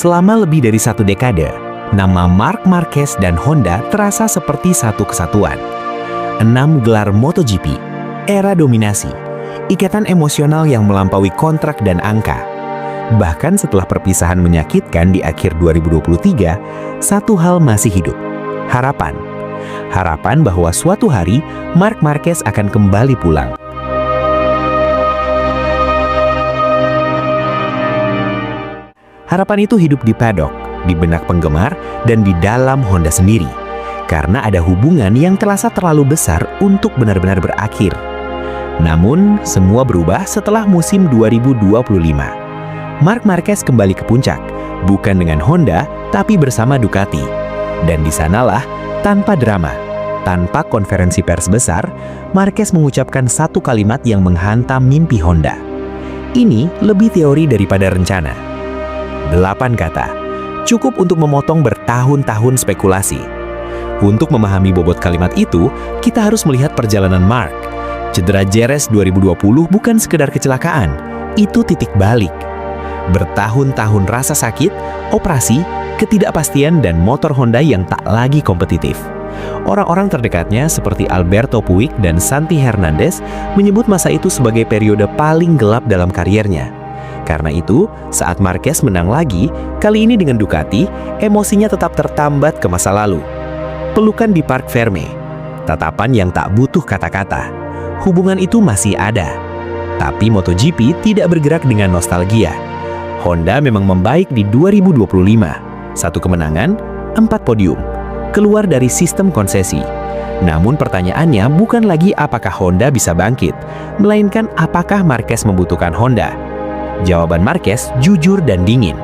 Selama lebih dari 1 dekade, nama Marc Marquez dan Honda terasa seperti satu kesatuan. 6 gelar MotoGP, era dominasi, ikatan emosional yang melampaui kontrak dan angka. Bahkan setelah perpisahan menyakitkan di akhir 2023, satu hal masih hidup, harapan. Harapan bahwa suatu hari Marc Marquez akan kembali pulang. Harapan itu hidup di paddock, di benak penggemar, dan di dalam Honda sendiri. Karena ada hubungan yang terasa terlalu besar untuk benar-benar berakhir. Namun, semua berubah setelah musim 2025. Marc Marquez kembali ke puncak, bukan dengan Honda, tapi bersama Ducati. Dan di sanalah, tanpa drama, tanpa konferensi pers besar, Marquez mengucapkan satu kalimat yang menghantam mimpi Honda. Ini lebih teori daripada rencana. 8 kata, cukup untuk memotong bertahun-tahun spekulasi. Untuk memahami bobot kalimat itu, kita harus melihat perjalanan Marc. Cedera Jerez 2020 bukan sekedar kecelakaan, itu titik balik. Bertahun-tahun rasa sakit, operasi, ketidakpastian, dan motor Honda yang tak lagi kompetitif. Orang-orang terdekatnya seperti Alberto Puig dan Santi Hernandez menyebut masa itu sebagai periode paling gelap dalam kariernya. Karena itu, saat Marquez menang lagi, kali ini dengan Ducati, emosinya tetap tertambat ke masa lalu. Pelukan di Parc Ferme, tatapan yang tak butuh kata-kata. Hubungan itu masih ada. Tapi MotoGP tidak bergerak dengan nostalgia. Honda memang membaik di 2025. 1 kemenangan, 4 podium. Keluar dari sistem konsesi. Namun pertanyaannya bukan lagi apakah Honda bisa bangkit, melainkan apakah Marquez membutuhkan Honda. Jawaban Marquez jujur dan dingin.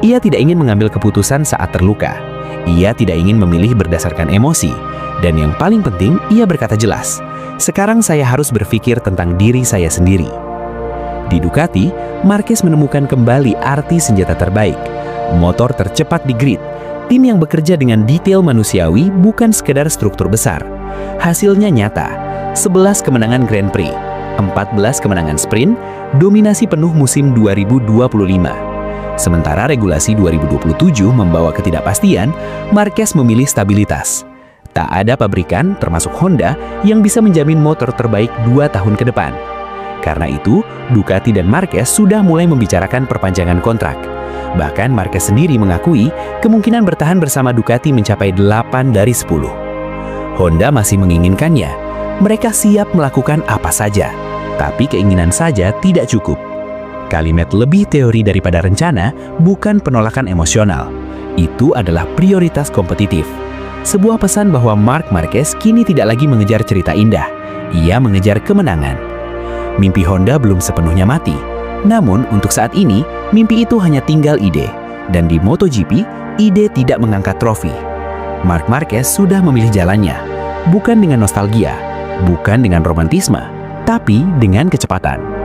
Ia tidak ingin mengambil keputusan saat terluka. Ia tidak ingin memilih berdasarkan emosi. Dan yang paling penting, ia berkata jelas, "Sekarang saya harus berpikir tentang diri saya sendiri." Di Ducati, Marquez menemukan kembali arti senjata terbaik. Motor tercepat di grid. Tim yang bekerja dengan detail manusiawi bukan sekedar struktur besar. Hasilnya nyata, 11 kemenangan Grand Prix, 14 kemenangan sprint, dominasi penuh musim 2025. Sementara regulasi 2027 membawa ketidakpastian, Marquez memilih stabilitas. Tak ada pabrikan, termasuk Honda, yang bisa menjamin motor terbaik 2 tahun ke depan. Karena itu, Ducati dan Marquez sudah mulai membicarakan perpanjangan kontrak. Bahkan Marquez sendiri mengakui kemungkinan bertahan bersama Ducati mencapai 8 dari 10. Honda masih menginginkannya. Mereka siap melakukan apa saja. Tapi keinginan saja tidak cukup. Kalimat lebih teori daripada rencana bukan penolakan emosional. Itu adalah prioritas kompetitif. Sebuah pesan bahwa Marc Marquez kini tidak lagi mengejar cerita indah. Ia mengejar kemenangan. Mimpi Honda belum sepenuhnya mati. Namun untuk saat ini, mimpi itu hanya tinggal ide. Dan di MotoGP, ide tidak mengangkat trofi. Marc Marquez sudah memilih jalannya. Bukan dengan nostalgia, bukan dengan romantisme, tapi dengan kecepatan.